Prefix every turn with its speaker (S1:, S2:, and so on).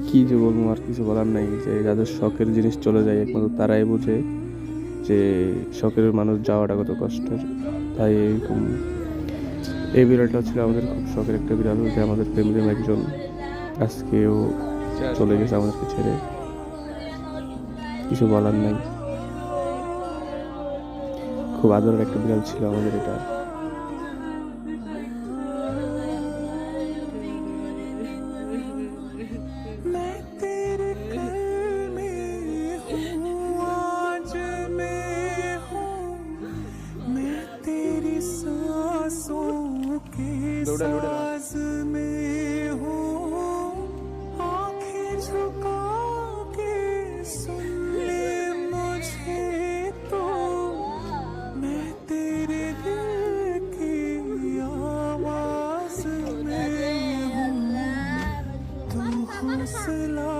S1: কি যে বলবো, আর কিছু বলার নাই। যে যাদের শখের জিনিস চলে যায় একমাত্র তারাই বোঝে যে শখের মানুষ যাওয়াটা কত কষ্টের। তাই এরকম এই বিড়ালটা ছিল আমাদের খুব শখের একটা বিড়াল, যে আমাদের ফ্যামিলির একজন। আজকেও চলে গেছে আমাদেরকে ছেড়ে, কিছু বলার নাই। খুব আদরের একটা বিড়াল ছিল আমাদের এটা।
S2: मैं तेरे घर में हूँ, आज मैं हूँ, मैं तेरी सांसों के साज में हूँ। आंखें झुका के सुन ले मुझे तो, मैं तेरे दिल की आवाज में हूँ। तू हौसला